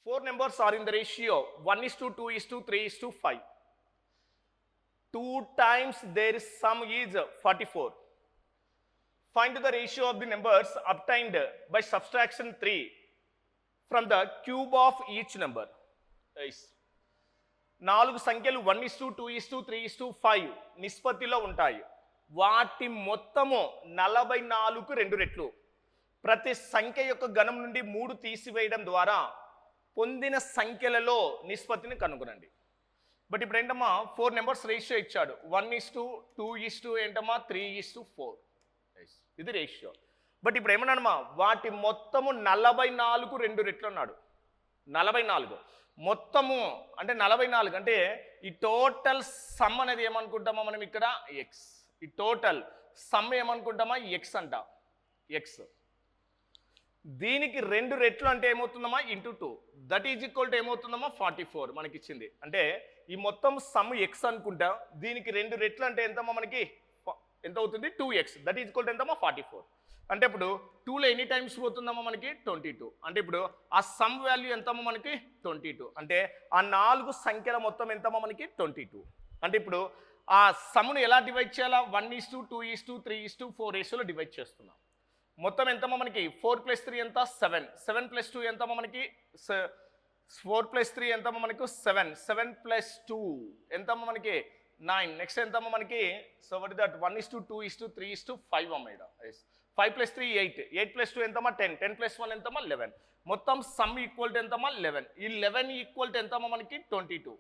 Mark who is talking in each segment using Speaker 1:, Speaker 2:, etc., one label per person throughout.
Speaker 1: Four numbers are in the ratio 1:2, 2:3, 5. 2 times their sum is 44. Find the ratio of the numbers obtained by subtraction 3 from the cube of each number. Nice. 4 సంఖ్యలు 1:2, 2:3, 5 నిష్పత్తిలో ఉంటాయి. వాటి మొత్తము 44కు 2 రెట్లు. ప్రతి సంఖ్య యొక్క గణం నుండి 3 తీసివేయడం ద్వారా పొందిన సంఖ్యలలో నిష్పత్తిని కనుగొనండి. బట్ ఇప్పుడు ఏంటమ్మా 4 నెంబర్స్ రేషియో ఇచ్చాడు. 1:2 ఏంటమ్మా 3:4. ఇది రేషియో. బట్ ఇప్పుడు ఏమన్నాడమ్మా వాటి మొత్తము 44కు 2 రెట్లు అన్నాడు. 44 మొత్తము అంటే 44 అంటే ఈ టోటల్ సమ్ అనేది ఏమనుకుంటామా మనం ఇక్కడ ఎక్స్. ఈ టోటల్ సమ్ ఏమనుకుంటామా ఎక్స్ అంట. ఎక్స్ దీనికి 2 రెట్లు అంటే ఏమవుతుందమ్మా into 2 that is equal to ఏమవుతుందమ్మా 44 మనకి ఇచ్చింది. అంటే ఈ మొత్తం సమ్ ఎక్స్ అనుకుంటా దీనికి 2 రెట్లు అంటే ఎంతమ్మా మనకి ఎంత అవుతుంది 2x that is equal to ఎంతమ్మా 44. అంటే ఇప్పుడు 2లో ఎన్ని టైమ్స్ పోతుందమ్మా మనకి 22. అంటే ఇప్పుడు ఆ సమ్ వాల్యూ ఎంతమ్మా మనకి 22. అంటే ఆ 4 సంఖ్యల మొత్తం ఎంతమ్మా మనకి 22. అంటే ఇప్పుడు ఆ సమ్ను ఎలా డివైడ్ చేయాలా 1:2, 3:4 రేషియోలో డివైడ్ చేస్తున్నాం. మొత్తం ఎంతమ్మా మనకి 4 + 3 ఎంత 7. 7 + 2 ఎంతమ్మా మనకి 4 + 3 ఎంతమ్మా మనకు 7. 7 + 2 ఎంతమ్మా మనకి 9. నెక్స్ట్ ఎంతమ్మా మనకి సో వాట్ ఇస్ దట్ 1:2, 3:5 అమ్మా ఇక్కడ 5 + 3 8. 8 + 2 ఎంతమ్మా 10. 10 + 1 ఎంతమ్మా 11. మొత్తం సమ్ ఈక్వల్ టు ఎంతమ్మా 11. ఈ 11 ఈక్వల్ టు ఎంతమ్మా మనకి 22.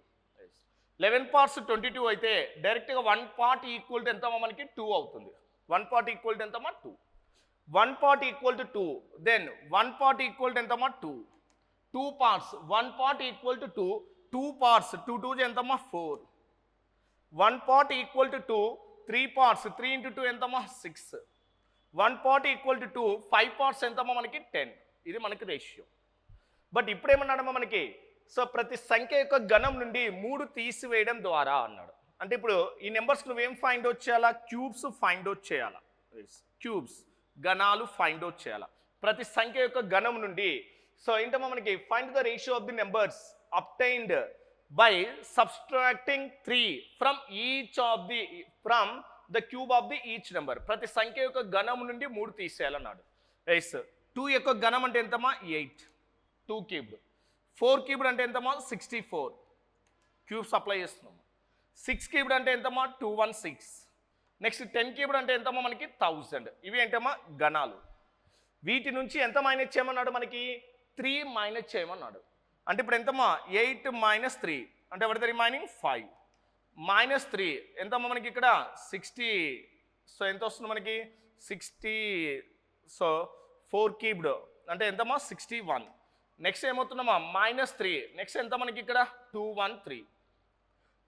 Speaker 1: 11 పార్ట్స్ 22 అయితే డైరెక్ట్గా 1 పార్ట్ ఈక్వల్ టు ఎంతమ్మా మనకి 2 అవుతుంది. 1 పార్ట్ ఈక్వల్ టు ఎంతమ్మా 2. 1 part equal to 2. Then 1 part equal to ఎంతమ్మా 2. 2 parts 1 part equal to 2. 2 parts 2 2 ఎంతమ్మా 4. 1 పార్ట్ ఈక్వల్ టు 2. 3 పార్ట్స్ 3 × 2 ఎంతమ్మా 6. 1 పార్ట్ ఈక్వల్ టు 2. 5 పార్ట్స్ ఎంతమ్మా మనకి 10. ఇది మనకి రేషియో. బట్ ఇప్పుడు ఏమన్నాడమ్మా మనకి సో ప్రతి సంఖ్య యొక్క గణం నుండి 3 తీసివేయడం ద్వారా అన్నాడు. అంటే ఇప్పుడు ఈ నెంబర్స్ నువ్వేం ఫైండ్ అవుట్ చేయాలా క్యూబ్స్ ఫైండ్ అవుట్ చేయాలా. క్యూబ్స్ గణాలు ఫైండ్ అవుట్ చేయాలా ప్రతి సంఖ్య యొక్క గణం నుండి. సో ఏంటమ్మా మనకి find the ratio of the numbers obtained by subtracting 3 from the cube of the each number. ప్రతి సంఖ్య యొక్క గణం నుండి 3 తీసేయాలన్నాడు. ఎస్ 2 యొక్క గణం అంటే ఎంతమ్మా 8. 2 క్యూబ్డ్. 4 క్యూబ్డ్ అంటే ఎంతమ్మా 64 క్యూబ్స్ అప్లై చేస్తున్నాము. 6 క్యూబ్డ్ అంటే ఎంతమ్మా 216. నెక్స్ట్ 10 క్యూబ్డ్ అంటే ఎంతమ్మా మనకి 1000. ఇవి ఏంటమ్మా గణాలు. వీటి నుంచి ఎంత మైనస్ చేయమన్నాడు మనకి 3 మైనస్ చేయమన్నాడు. అంటే ఇప్పుడు ఎంతమ్మా 8 - 3 అంటే ఎవరి రిమైనింగ్ 5 -3 ఎంతమ్మా మనకి ఇక్కడ 60. సో ఎంత వస్తుంది మనకి 60. సో 4 క్యూబ్డ్ అంటే ఎంతమ్మా 61. నెక్స్ట్ ఏమవుతుందమ్మా -3 నెక్స్ట్ ఎంత మనకి ఇక్కడ 213.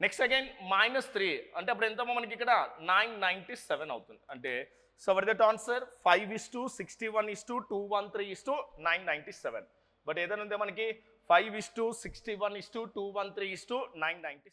Speaker 1: నెక్స్ట్ అగైన్ -3 అంటే అప్పుడు ఎంతమ్మా మనకి ఇక్కడ 997 అవుతుంది. అంటే so were that answer 5:61:213:997. But ఏదైనా ఉంటే మనకి 5:61:213:997.